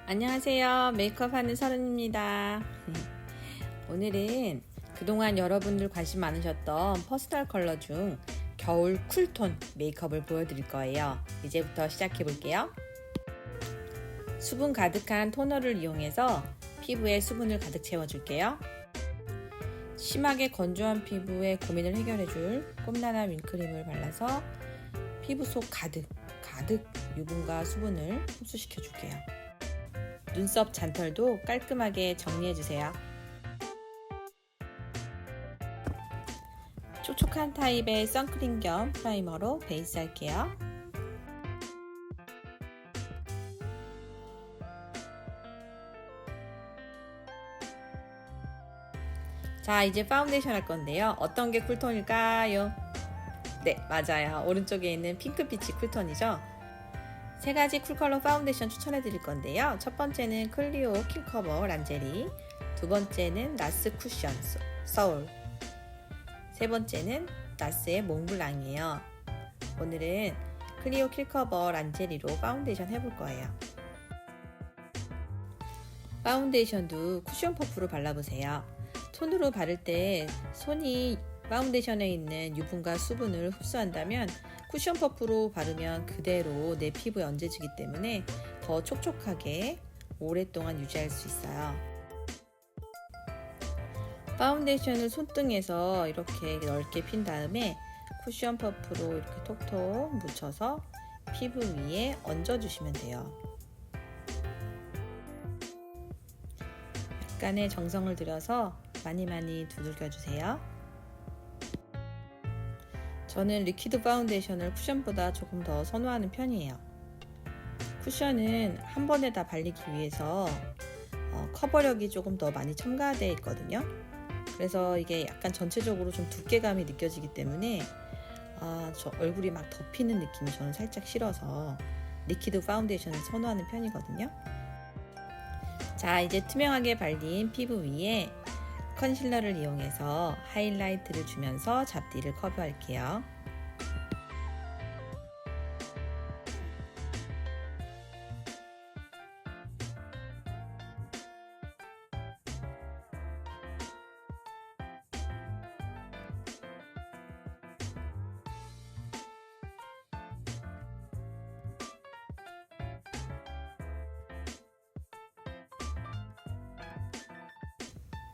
안녕하세요. 메이크업 하는 서른입니다. 오늘은 그동안 여러분들 관심 많으셨던 퍼스널 컬러 중 겨울 쿨톤 메이크업을 보여드릴 거예요. 이제부터 시작해 볼게요. 수분 가득한 토너를 이용해서 피부에 수분을 가득 채워줄게요. 심하게 건조한 피부에 고민을 해결해줄 꼼나나 윙크림을 발라서 피부 속 가득 유분과 수분을 흡수시켜 줄게요. 눈썹 잔털도 깔끔하게 정리해주세요. 촉촉한 타입의 선크림 겸 프라이머로 베이스 할게요. 자, 이제 파운데이션 할 건데요. 어떤 게 쿨톤일까요? 네, 맞아요. 오른쪽에 있는 핑크빛이 쿨톤이죠. 세 가지 쿨컬러 파운데이션 추천해 드릴 건데요. 첫 번째는 클리오 킬커버 란제리, 두 번째는 나스 쿠션 서울, 세 번째는 나스의 몽블랑이에요. 오늘은 클리오 킬커버 란제리로 파운데이션 해볼 거예요. 파운데이션도 쿠션 퍼프로 발라보세요. 손으로 바를 때 손이 파운데이션에 있는 유분과 수분을 흡수한다면 쿠션 퍼프로 바르면 그대로 내 피부에 얹어지기 때문에 더 촉촉하게 오랫동안 유지할 수 있어요. 파운데이션을 손등에서 이렇게 넓게 핀 다음에 쿠션 퍼프로 이렇게 톡톡 묻혀서 피부 위에 얹어주시면 돼요. 약간의 정성을 들여서 많이 두들겨주세요. 저는 리퀴드 파운데이션을 쿠션보다 조금 더 선호하는 편이에요. 쿠션은 한 번에 다 발리기 위해서 커버력이 조금 더 많이 첨가되어 있거든요. 그래서 이게 약간 전체적으로 좀 두께감이 느껴지기 때문에 저 얼굴이 막 덮이는 느낌이 저는 살짝 싫어서 리퀴드 파운데이션을 선호하는 편이거든요. 자, 이제 투명하게 발린 피부 위에 컨실러를 이용해서 하이라이트를 주면서 잡티를 커버할게요.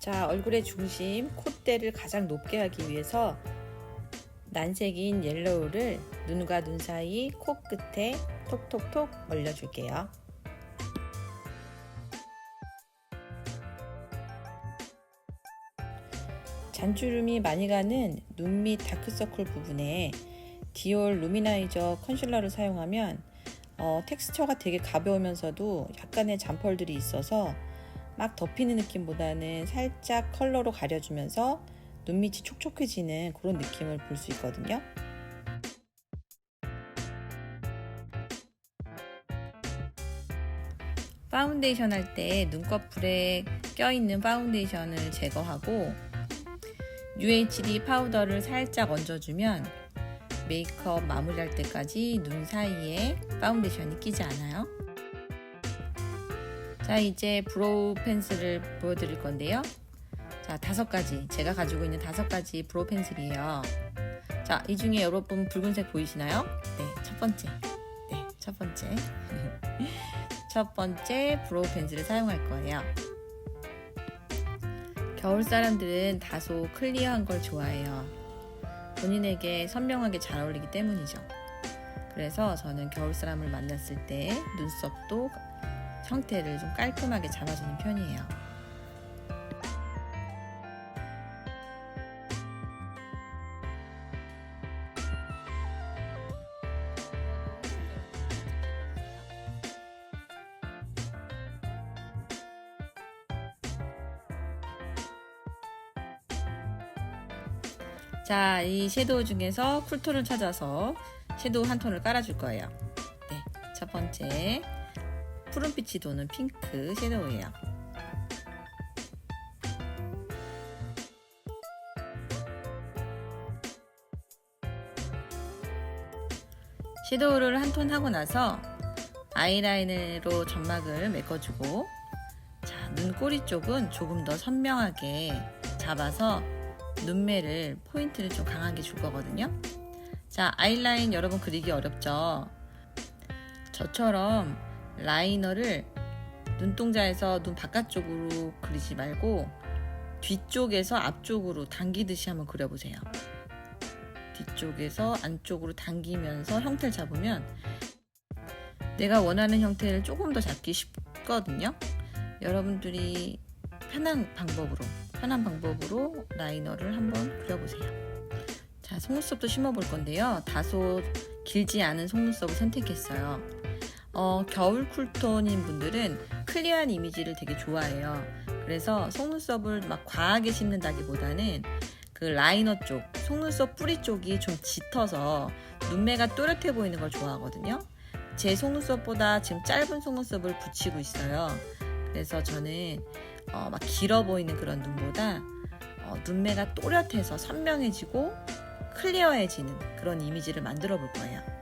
자, 얼굴의 중심, 콧대를 가장 높게 하기 위해서 난색인 옐로우를 눈과 눈 사이 코끝에 톡톡톡 올려줄게요. 잔주름이 많이 가는 눈 밑 다크서클 부분에 디올 루미나이저 컨실러를 사용하면 텍스처가 되게 가벼우면서도 약간의 잔펄들이 있어서 막 덮이는 느낌보다는 살짝 컬러로 가려주면서 눈밑이 촉촉해지는 그런 느낌을 볼 수 있거든요. 파운데이션 할 때 눈꺼풀에 껴있는 파운데이션을 제거하고 UHD 파우더를 살짝 얹어주면 메이크업 마무리할 때까지 눈 사이에 파운데이션이 끼지 않아요. 자, 이제 브로우 펜슬을 보여드릴 건데요. 자, 5가지, 제가 가지고 있는 5가지 브로우 펜슬이에요. 자, 이 중에 여러분 붉은색 보이시나요? 네, 첫 번째 첫 번째 브로우 펜슬을 사용할 거예요. 겨울 사람들은 다소 클리어한 걸 좋아해요. 본인에게 선명하게 잘 어울리기 때문이죠. 그래서 저는 겨울 사람을 만났을 때 눈썹도 형태를 좀 깔끔하게 잡아주는 편이에요. 자, 이 섀도우 중에서 쿨톤을 찾아서 섀도우 한 톤을 깔아줄 거예요. 네, 첫 번째 푸른빛이 도는 핑크 섀도우예요. 섀도우를 한 톤 하고 나서 아이라인으로 점막을 메꿔주고, 자, 눈꼬리 쪽은 조금 더 선명하게 잡아서 눈매를 포인트를 좀 강하게 줄 거거든요. 자, 아이라인 여러분 그리기 어렵죠? 저처럼 라이너를 눈동자에서 눈 바깥쪽으로 그리지 말고 뒤쪽에서 앞쪽으로 당기듯이 한번 그려보세요. 뒤쪽에서 안쪽으로 당기면서 형태를 잡으면 내가 원하는 형태를 조금 더 잡기 쉽거든요. 여러분들이 편한 방법으로 라이너를 한번 그려보세요. 자, 속눈썹도 심어볼 건데요. 다소 길지 않은 속눈썹을 선택했어요. 겨울 쿨톤인 분들은 클리어한 이미지를 되게 좋아해요. 그래서 속눈썹을 막 과하게 심는다기보다는 그 라이너 쪽, 속눈썹 뿌리 쪽이 좀 짙어서 눈매가 또렷해 보이는 걸 좋아하거든요. 제 속눈썹보다 지금 짧은 속눈썹을 붙이고 있어요. 그래서 저는 막 길어 보이는 그런 눈보다 눈매가 또렷해서 선명해지고 클리어해지는 그런 이미지를 만들어 볼 거예요.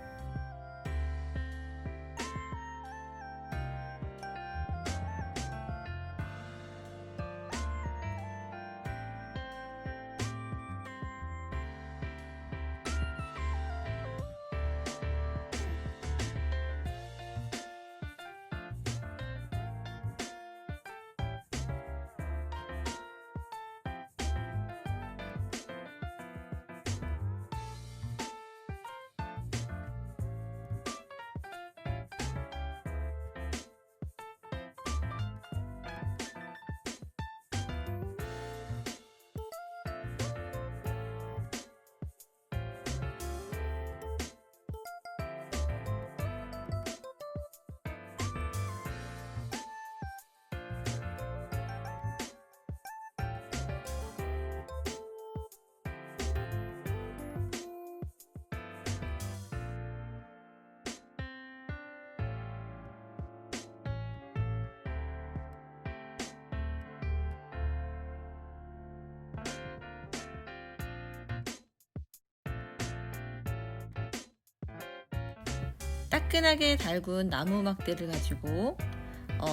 따끈하게 달군 나무 막대를 가지고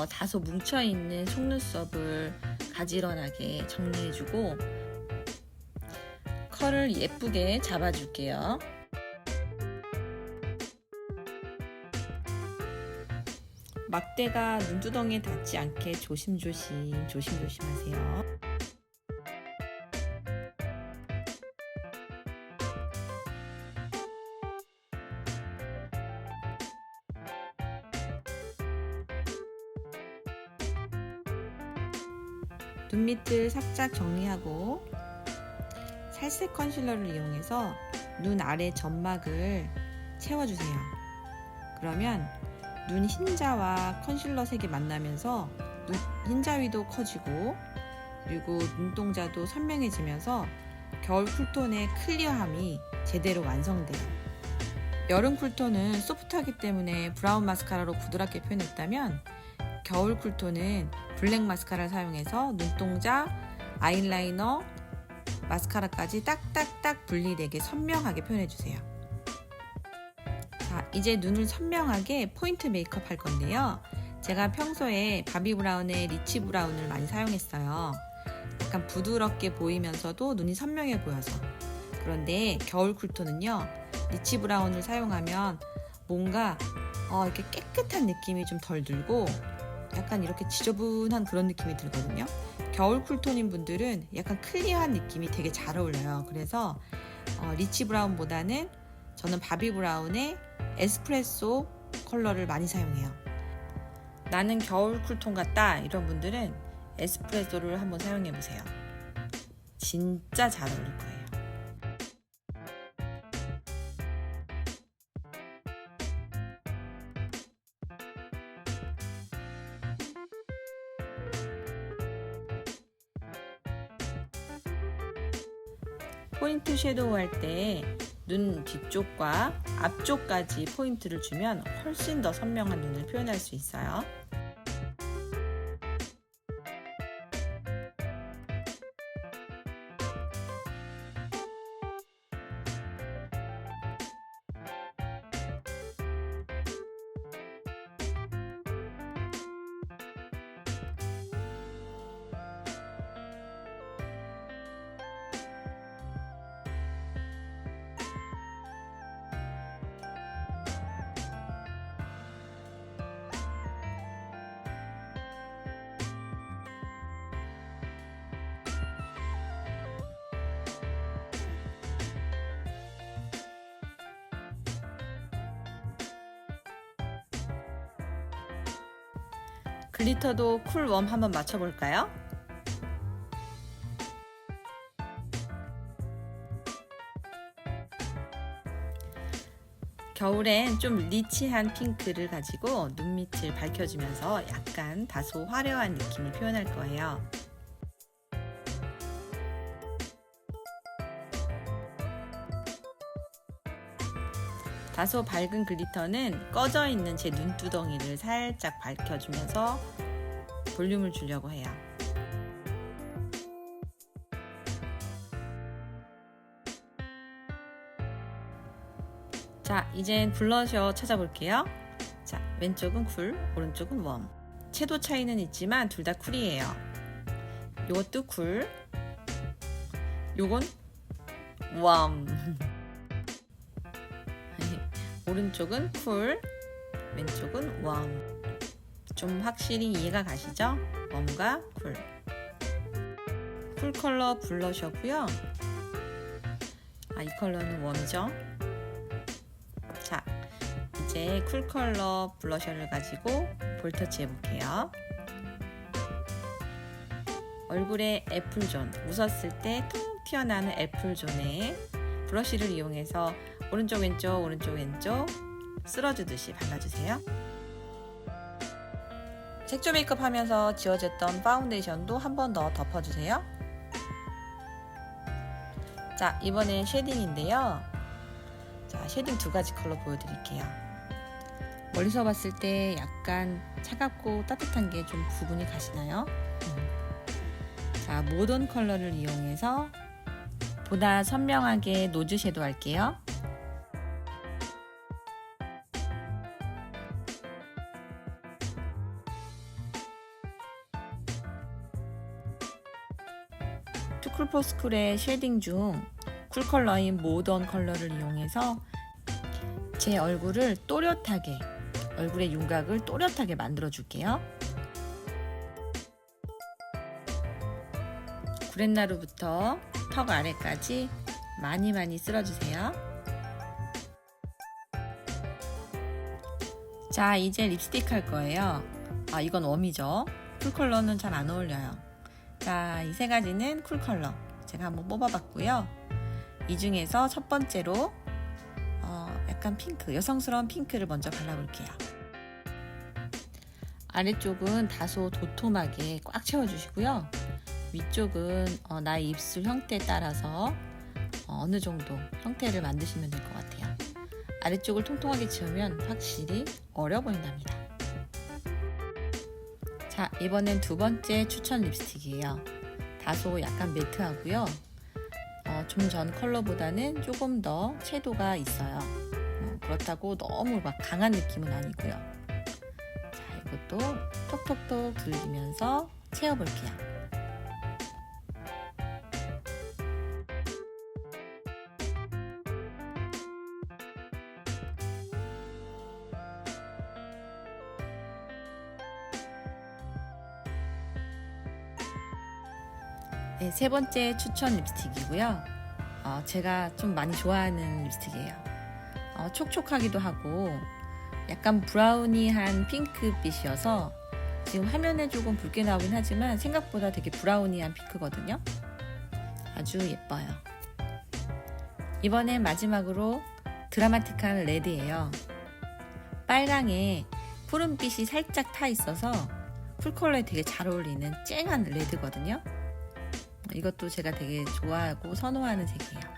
다소 뭉쳐있는 속눈썹을 가지런하게 정리해주고 컬을 예쁘게 잡아줄게요. 막대가 눈두덩이에 닿지 않게 조심조심 하세요. 눈 밑을 살짝 정리하고 살색 컨실러를 이용해서 눈 아래 점막을 채워주세요. 그러면 눈 흰자와 컨실러 색이 만나면서 눈 흰자 위도 커지고 그리고 눈동자도 선명해지면서 겨울 쿨톤의 클리어함이 제대로 완성돼요. 여름 쿨톤은 소프트하기 때문에 브라운 마스카라로 부드럽게 표현했다면 겨울 쿨톤은 블랙 마스카라를 사용해서 눈동자, 아이라이너, 마스카라까지 딱딱딱 분리되게 선명하게 표현해주세요. 자, 이제 눈을 선명하게 포인트 메이크업 할 건데요. 제가 평소에 바비 브라운의 리치 브라운을 많이 사용했어요. 약간 부드럽게 보이면서도 눈이 선명해 보여서. 그런데 겨울 쿨톤은요, 리치 브라운을 사용하면 뭔가 이렇게 깨끗한 느낌이 좀 덜 들고 약간 이렇게 지저분한 그런 느낌이 들거든요. 겨울 쿨톤인 분들은 약간 클리어한 느낌이 되게 잘 어울려요. 그래서 리치 브라운보다는 저는 바비 브라운의 에스프레소 컬러를 많이 사용해요. 나는 겨울 쿨톤 같다 이런 분들은 에스프레소를 한번 사용해 보세요. 진짜 잘 어울릴 거예요. 포인트 섀도우 할 때 눈 뒤쪽과 앞쪽까지 포인트를 주면 훨씬 더 선명한 눈을 표현할 수 있어요. 글리터도 쿨 웜 한번 맞춰볼까요? 겨울엔 좀 리치한 핑크를 가지고 눈밑을 밝혀주면서 약간 다소 화려한 느낌을 표현할 거예요. 다소 밝은 글리터는 꺼져 있는 제 눈두덩이를 살짝 밝혀주면서 볼륨을 주려고 해요. 자, 이젠 블러셔 찾아볼게요. 자, 왼쪽은 쿨, 오른쪽은 웜. 채도 차이는 있지만 둘 다 쿨이에요. 요것도 쿨, 요건 웜. 오른쪽은 쿨, 왼쪽은 웜. 좀 확실히 이해가 가시죠? 웜과 쿨. 쿨 컬러 블러셔고요. 이 컬러는 웜이죠. 자, 이제 쿨 컬러 블러셔를 가지고 볼터치 해볼게요. 얼굴에 애플존, 웃었을 때 통 튀어나오는 애플존에 브러쉬를 이용해서 오른쪽 왼쪽 오른쪽 왼쪽 쓸어주듯이 발라주세요. 색조 메이크업 하면서 지워졌던 파운데이션도 한 번 더 덮어주세요. 자, 이번엔 쉐딩인데요. 자, 쉐딩 두 가지 컬러 보여드릴게요. 멀리서 봤을 때 약간 차갑고 따뜻한 게 좀 구분이 가시나요? 자, 모던 컬러를 이용해서 보다 선명하게 노즈 섀도우 할게요. 투쿨포스쿨의 쉐딩 중 쿨 컬러인 모던 컬러를 이용해서 제 얼굴을 또렷하게, 얼굴의 윤곽을 또렷하게 만들어 줄게요. 구렛나루부터 턱 아래까지 많이 쓸어주세요. 자, 이제 립스틱 할 거예요. 이건 웜이죠. 쿨 컬러는 잘 안 어울려요. 자, 이 세 가지는 쿨 컬러 제가 한번 뽑아봤고요. 이 중에서 첫 번째로 약간 핑크, 여성스러운 핑크를 먼저 발라볼게요. 아래쪽은 다소 도톰하게 꽉 채워주시고요. 위쪽은 나의 입술 형태에 따라서 어느 정도 형태를 만드시면 될 것 같아요. 아래쪽을 통통하게 채우면 확실히 어려 보인답니다. 자, 이번엔 두 번째 추천 립스틱이에요. 다소 약간 매트하고요. 좀 전 컬러보다는 조금 더 채도가 있어요. 그렇다고 너무 막 강한 느낌은 아니고요. 자, 이것도 톡톡톡 굴리면서 채워볼게요. 네, 세 번째 추천 립스틱이고요. 제가 좀 많이 좋아하는 립스틱이에요. 촉촉하기도 하고 약간 브라우니한 핑크빛이어서 지금 화면에 조금 붉게 나오긴 하지만 생각보다 되게 브라우니한 핑크거든요. 아주 예뻐요. 이번엔 마지막으로 드라마틱한 레드예요. 빨강에 푸른빛이 살짝 타 있어서 쿨컬러에 되게 잘 어울리는 쨍한 레드거든요. 이것도 제가 되게 좋아하고 선호하는 색이에요.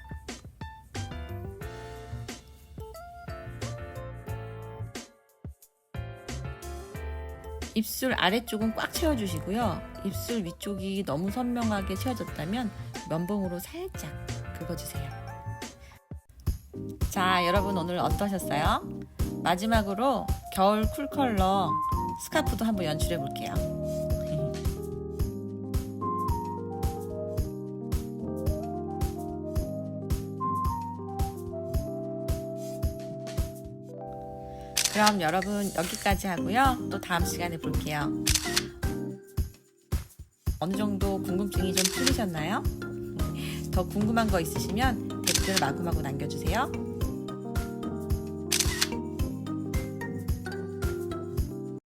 입술 아래쪽은 꽉 채워주시고요. 입술 위쪽이 너무 선명하게 채워졌다면 면봉으로 살짝 긁어주세요. 자, 여러분 오늘 어떠셨어요? 마지막으로 겨울 쿨 컬러 스카프도 한번 연출해 볼게요. 그럼 여러분 여기까지 하고요. 또 다음 시간에 볼게요. 어느 정도 궁금증이 좀 풀리셨나요? 더 궁금한 거 있으시면 댓글 마구마구 남겨주세요.